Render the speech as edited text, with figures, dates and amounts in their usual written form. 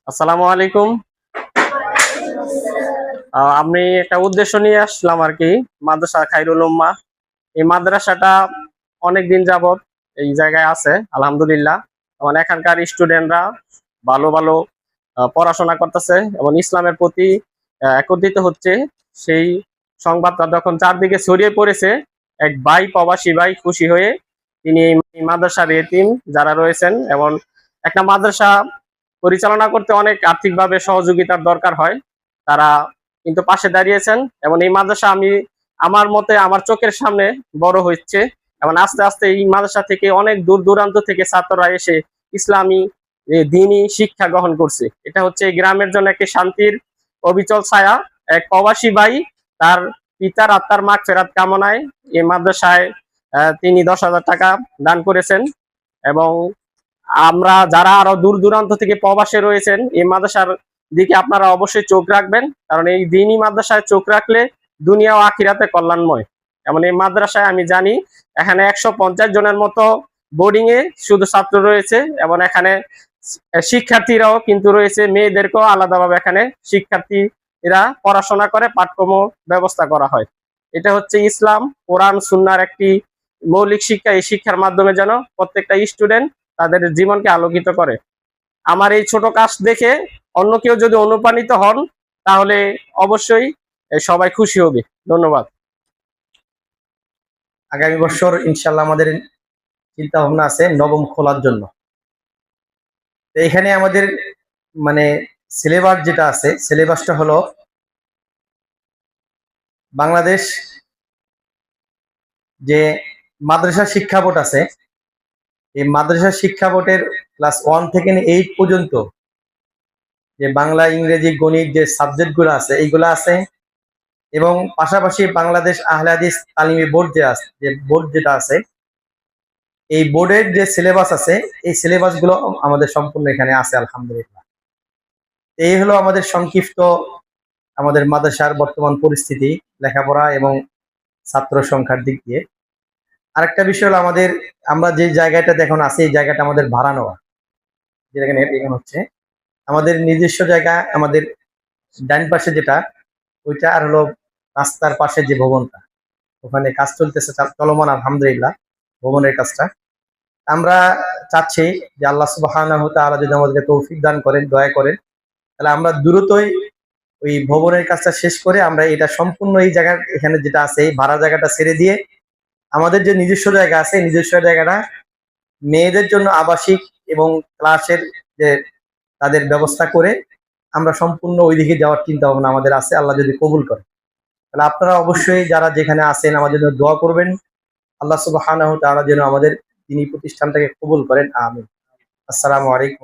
আসসালামু আলাইকুম। আমি একটা উদ্দেশ্য নিয়ে আসলাম আর কি, মাদ্রাসা খায়রুল উম্মাহ। এই মাদ্রাসাটা অনেকদিন যাবত এই জায়গায় আছে আলহামদুলিল্লাহ। এবং এখানকার স্টুডেন্টরা ভালো ভালো পড়াশোনা করতেছে এবং ইসলামের প্রতি একত্রিত হচ্ছে। সেই সংবাদটা যখন চারদিকে ছড়িয়ে পড়েছে, এক ভাই প্রবাসী ভাই খুশি হয়ে তিনি এই মাদ্রাসার এতিম যারা রয়েছেন, এবং একটা মাদ্রাসা পরিচালনা করতে অনেক আর্থিকভাবে সহযোগিতার দরকার হয়, তারা কিন্তু পাশে দাঁড়িয়েছেন। এবং এই মাদ্রাসা আমার মতে আমার চোখের সামনে বড় হচ্ছে, এবং আস্তে আস্তে এই মাদ্রাসা থেকে অনেক দূর দূরান্ত থেকে ছাত্ররা এসে ইসলামী দ্বীনি শিক্ষা গ্রহণ করছে। এটা হচ্ছে এই গ্রামের জন্য একটি শান্তির অবিচল ছায়া। এক প্রবাসী ভাই তার পিতার আত্মার মাগফিরাত কামনায় এই মাদ্রাসায় তিনি 10,000 টাকা দান করেছেন। এবং আমরা যারা আরো দূর দূরান্ত থেকে প্রবাসে রয়েছেন, এই মাদ্রাসার দিকে আপনারা অবশ্যই চোখ রাখবেন, কারণ এই দ্বীনি মাদ্রাসায় চোখ রাখলে দুনিয়া ও আখিরাতে কল্যাণময়। এমন এই মাদ্রাসায় আমি জানি এখানে 150 জনের মতো বোর্ডিং এ শুধু ছাত্র রয়েছে, এবং এখানে শিক্ষার্থীরাও কিন্তু রয়েছে, মেয়েদেরকেও আলাদাভাবে এখানে শিক্ষার্থীরা পড়াশোনা করে, পাঠ্যক্রম ব্যবস্থা করা হয়। এটা হচ্ছে ইসলাম কোরআন সুন্নাহর একটি মৌলিক শিক্ষা। এই শিক্ষার মাধ্যমে যেন প্রত্যেকটা স্টুডেন্ট তাদের জীবনকে আলোকিত করে। আমার এই ছোট কাজ দেখে অন্য কেউ যদি অনুপ্রাণিত হন, তাহলে অবশ্যই সবাই খুশি হবে। ধন্যবাদ। আগামী বছর ইনশাল্লাহ আমাদের চিন্তা ভাবনা আছে নবম খোলার জন্য। এখানে আমাদের মানে সিলেবাস যেটা আছে, সিলেবাসটা হলো বাংলাদেশ যে মাদ্রাসা শিক্ষা বোর্ড আছে, এই মাদ্রাসা শিক্ষা বোর্ডের ক্লাস 1 থেকে 8 পর্যন্ত যে বাংলা ইংরেজি গণিত যে সাবজেক্টগুলো আছে এইগুলো আছে, এবং পাশাপাশি বাংলাদেশ আহলে হাদিস তালিমি বোর্ড যে বোর্ড যেটা আছে, এই বোর্ডের যে সিলেবাস আছে এই সিলেবাস গুলো আমাদের সম্পূর্ণ এখানে আছে আলহামদুলিল্লাহ। এই হলো আমাদের সংক্ষিপ্ত আমাদের মাদ্রাসার বর্তমান পরিস্থিতি, লেখাপড়া এবং ছাত্র সংখ্যার দিক দিয়ে। আরেকটা বিষয় হলো আমরা যে জায়গাটাতে এখন আছি এই জায়গাটা আমাদের ভাড়া নেওয়া, যেটা এখানে হচ্ছে আমাদের নিজস্ব জায়গা। আমাদের ডান পাশে যেটা ওইটা, আর হলো রাস্তার পাশে যে ভবনটা, ওখানে কাজ চলতেছে, চলমান আলহামদুলিল্লাহ ভবনের কাজটা। আমরা চাচ্ছি যে আল্লাহ সুবহানাহু ওয়া তাআলা যদি আমাদেরকে তৌফিক দান করেন, দয়া করেন, তাহলে আমরা দ্রুতই ওই ভবনের কাজটা শেষ করে আমরা এটা সম্পূর্ণ এই জায়গা এখানে যেটা আছে এই ভাড়া জায়গাটা ছেড়ে দিয়ে আমাদের যে নিজস্ব জায়গা আছে নিজস্ব জায়গাটা মেয়েদের জন্য আবাসিক এবং ক্লাসের যে তাদের ব্যবস্থা করে আমরা সম্পূর্ণ ওইদিকে যাওয়ার চিন্তা ভাবনা আমাদের আছে, আল্লাহ যদি কবুল করে। তাহলে আপনারা অবশ্যই যারা যেখানে আছেন আমার জন্য দোয়া করবেন, আল্লাহ সুবহানাহু ওয়া তাআলা যেন আমাদের তিনি প্রতিষ্ঠানটাকে কবুল করেন। আমিন। আসসালামু আলাইকুম।